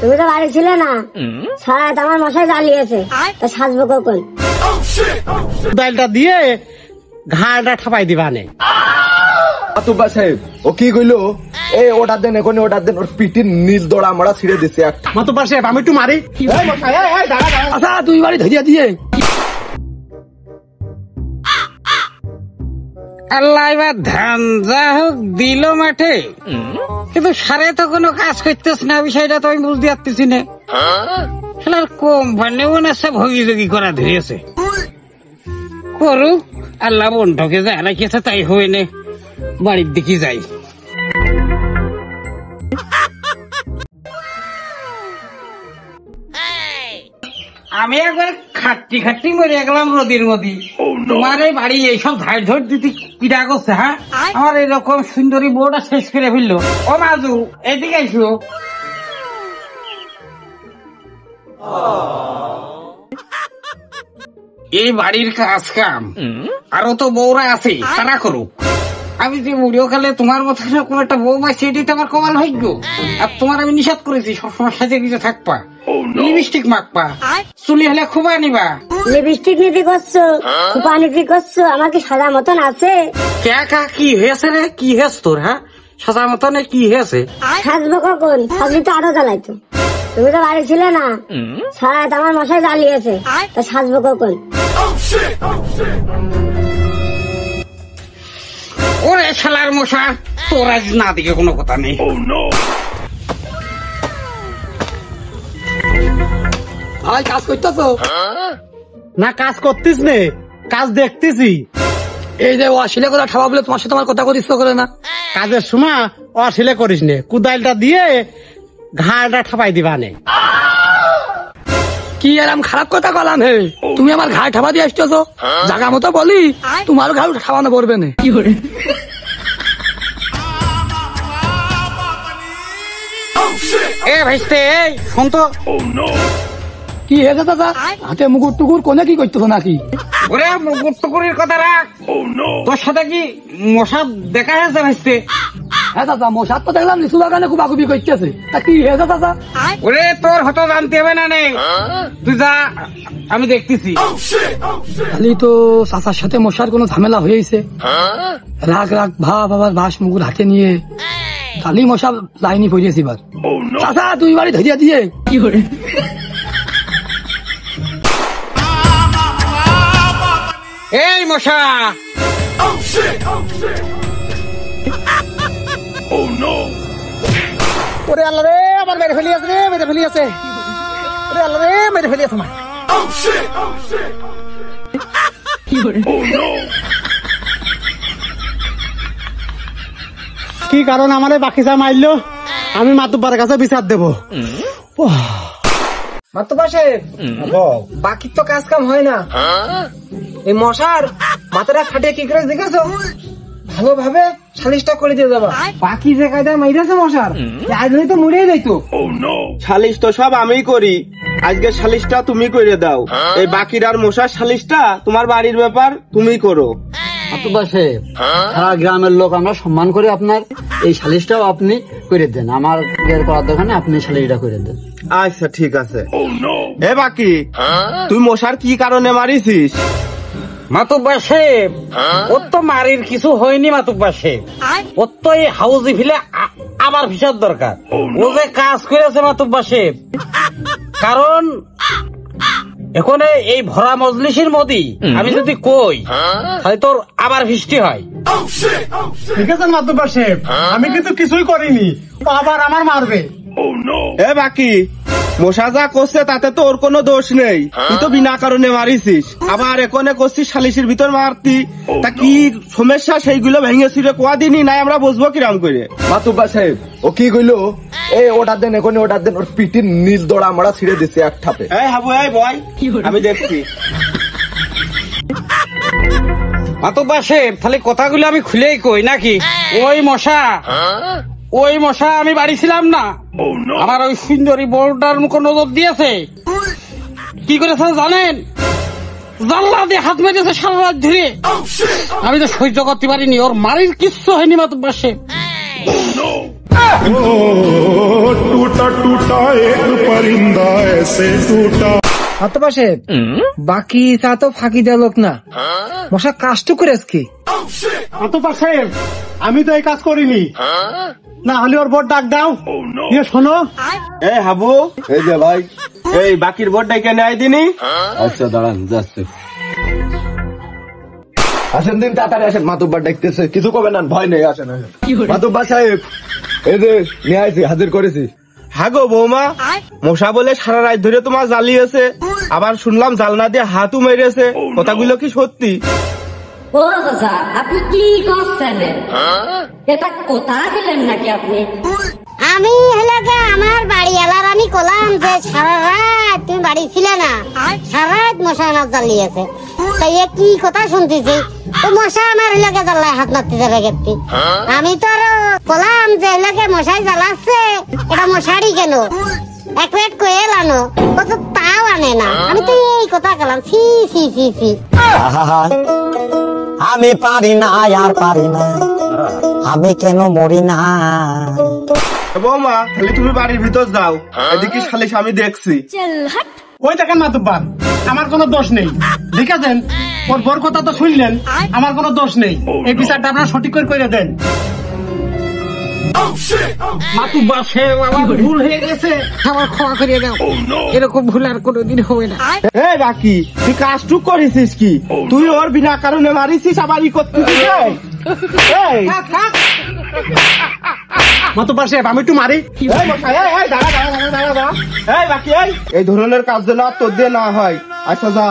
তুমি তো বাড়ি ছিলে না, সারা রাত আমার মশাই জ্বালিয়েছে, তা সাজবো কখন? ডালটা দিয়ে ঘাড়টা ঠাপাই দিবানে। মাতুব্বা সাহেব ও কি কইলো? এই ওটার দেন, এখন ওটার দেন, ওর পিটির নীল দড়া আমরা ছিঁড়ে দিছি একটা। মাতুব্বা সাহেব আমি একটু মারি। আচ্ছা তুই বাড়ি ধরিয়া দিয়ে আল্লাহ এবার ধান যা হোক দিল মাঠে, কিন্তু সারে তো কোনো কাজ করতেছ না, বিষয়টা তো আমি বুঝতে পারতেছি না। খেলার কোম্পানি মনে হচ্ছে ভগিযোগী করা ধরিয়েছে। করুক আল্লাহ, বন্ধকে যা রাখিয়েছে তাই হয়ে নে, বাড়ির দিকে যাই। আমি একবার খাট্টি খাট্টি মরে গেলাম রোদির মধ্যে। তোমার এই বাড়ি এইসব ধার ধর দিতে কিরা করছে? হ্যাঁ, আমার এরকম সুন্দরী বউটা শেষ করে ফেললো। ও মাজু এদিকে আইসো। এই বাড়ির কাজ কাম আরো তো বউরা আছে, তারা করুক। আমি যে বুড়িও কালে তোমার মতো কোন একটা বউ পাইছি, এটাই তো আমার কমাল ভাগ্য। আর তোমার আমি নিষেধ করেছি সবসময় সাজে কিছু থাকবা, লিপস্টিক মাখবা, চুলি হলে খুব আনিবা। লিপস্টিক নীতি করছো, খুপা নীতি করছো, আমার কি সাদা মতন আছে? কি হয়েছে রে? কি হয়েছে তোর? হ্যাঁ, সাদা মতনে কি হয়েছে? সাজবো কখন? সাজবি তো আরো জ্বালাইতো। তুমি তো বাড়ি ছিলে না, সারা রাত আমার মশাই জ্বালিয়েছে, তা সাজবো কখন? ওরে শালার মশা, তোর আজ না দিকে কোনো কথা নেই। ভাই কাজ করতেছো না? কাজ করতিস নে, কাজ দেখতেছি। এই যে অশিলে কথা ঠাবা বলে তোমার সাথে আমার কথা করিস করে না? কাজের সময় অশিলে করিস নে, কুদালটা দিয়ে ঘাড়টা ঠাপাই দিবানে। কি এরম খারাপ কথা কলাম? হে তুমি আমার ঘাড় ঠাপা দিয়ে আসতেছো, জায়গা মতো বলি তোমার ঘাড় ঠাপানো পড়বে না। এ ভাইস্তে, শোন তো। কি হয়েছে দাদা? হাতে মুকুর টুকুর কোনে কি করতেছো নাকি? ওরে মুকুর টুকুরির কথা রাখ, তোর সাথে কি মশা দেখা হয়েছে ভাইস্তে? হ্যাঁ দাদা, মশার তো দেখলাম লিচু বাগানে খুব আগুবি করতেছে, তা কি হয়েছে দাদা? ওরে তোর হয়তো জানতে হবে না, নে তুই যা, আমি দেখতেছি। খালি তো চাচার সাথে মশার কোনো ঝামেলা হয়েছে, রাগ রাগ ভাব, আবার বাস মুকুর হাতে নিয়ে খালি মশা লাইনি পড়িয়েছি। এবার চাচা তুই বাড়ি ধরিয়া দিয়ে কি করে? এই মশা, ওরে আল্লাহ রে, আমার মেরে ফেলি আছে রে, মেরে ফেলি আছে। ওরে আল্লাহ রে, মেরে ফেলি আছে। কি কারণ আমারে বাকিটা মারলো? আমি মাতুব্বার কাছে বিচার দেবো। মাতুব্বা সাহেব, বাকি তো কাজ কাম হয় না, এই মশার মাথাটা ফাটিয়ে কি করে দেখেছো? ভালোভাবে সালিশটা করে দিয়ে যাবা। বাকি যে কায়দা মাইরেছে মশার, আজ তো মরেই যাইতো। সালিশ তো সব আমি করি, আজকে সালিশটা তুমি করে দাও। এই বাকিরার মশার সালিশটা তোমার বাড়ির ব্যাপার, তুমি করো। মাতুব্বা সাহেব, সারা গ্রামের লোক আমরা সম্মান করে, আপনার এই সালিশটাও আপনি করে দেন। আমার করার দরকার নেই, আপনি সালিশটা করে দেন। আচ্ছা ঠিক আছে। এ বাকি, তুই মশার কি কারণে মারিছিস? মাতুব্বা সাহেব, ওর তো মারির কিছু হয়নি। মাতুব্বা সাহেব, ওর তো এই হাউজি ফিলে আবার ভিসার দরকার। ও যে কাজ করেছে মাতুব্বা সাহেব, কারণ এখন এই ভরা মজলিসের মধ্যে আমি যদি কই তাহলে তোর আবার বৃষ্টি হয়। ঠিক আছে মাতুব্বার সাহেব, আমি কিন্তু কিছুই করিনি, ও আবার আমার মারবে। এ বাকি, মশা যা করছে তাতে তো ওর কোনো দোষ নেই, তুই তো বিনা কারণে মারিছিস। আবার এখানে করছিস সালিশের ভিতর মারতি, তা কি সমস্যা সেইগুলো ভেঙে ছিঁড়ে কোয়া দিনি নাই, আমরা বুঝবো কিরাম করে? মাতুব্বা সাহেব ও কি কইলো? এই ওটার দেন, এখন ওটার দেন, ওর পিটির নীল দড়া আমরা ছিঁড়ে দিছি এক ঠাপে। এই হাবু, এই বয়, আমি দেখছি। মাতুব্বা সাহেব, তাহলে কথাগুলো আমি খুলেই কই নাকি? ওই মশা আমি বাড়ি ছিলাম না, আমার ওই সুন্দরী বউটার মুখে নজর দিয়েছে। কি করেছে জানেন? জানলা দিয়ে হাত মেরেছে সারা রাত ধরে। আমি তো সহ্য করতে পারিনি, ওর মারির কিচ্ছু হয়নি মাতুব্বা সাহেব। टूटा टूटा एक परिंदा ऐसे टूटा। মাতুব্বর সাহেব, বাকি চা তো ফাঁকি দেওয়া লোক না, মশা কাজটু করে কি? মাতুব্বর সাহেব, আমি তো এই কাজ করিনি। না হলে ওর বোর্ড ডাক দাও। শোনো, এই হাবু, এই যে ভাই, এই বাকির বোর্ডটাই কেন আই দিনি? আচ্ছা দাঁড়ান, যাচ্ছে। আসেন দিন, তাড়াতাড়ি আসেন, মাতুব্বর দেখতেছে, কিছু কবে না, ভয় নেই, আসেন। মাতুব্বর সাহেব, এই যে নিয়ে আইছি, হাজির করেছি। হাগো বৌমা, মশা বলে সারা রাত ধরে তোমার জ্বালিয়েছে, আবার শুনলাম জালনা দিয়ে হাতও মেরেছে, কথাগুলো কি সত্যি? ও চাচা, আপনি কি করছেন? এটা কোথা দিলেন নাকি আপনি? আমি হলে আমার বাড়ি এলার আমি কলাম যে সারা রাত তুমি বাড়ি ছিলে না, সারা রাত মশা আমার জ্বালিয়েছে, তাই এ কি কথা শুনতেছি? তো মশা আমার এলাকা জ্বালায় হাত মারতে যাবে গেছি। আমি তো আরো কলাম যে এলাকায় মশাই জ্বালাচ্ছে, এটা মশারি কেন এক প্লেট কয়ে লানো, কত তাও আনে না। আমি তো এই কথা কলাম, ছি ছি ছি ছি। আমি পারি না, আর পারি না, আমি কেন মরি না। বৌমা, খালি তুমি বাড়ির ভিতর যাও, এদিকে সালিশ আমি দেখছি। ওই দেখেন মাতুব্বর, আমার কোনো দোষ নেই, দেখেছেন? ওর বোর কথা তো শুনলেন, আমার কোনো দোষ নেই। এই বিচারটা আপনারা সঠিক করে দেন। মাতুব্বর সাহেব, আমার ভুল হয়ে গেছে, আমার ক্ষমা করে দাও, এরকম ভুল আর কোনোদিন হবে না। এই বাকি, তুই কাজটুক করেছিস কি? তুই ওর বিনা কারণে মারিছিস, আবার ই করতেছিস। এই, মাতুব্বর সাহেব, আমি একটু মারি। এই মশাই, এই দাঁড়া দাঁড়া দাঁড়া দাঁড়া দাঁড়া। এই বাকি, এই ধরনের কাজ যেন আর তোর দিয়ে না হয়। আচ্ছা যা।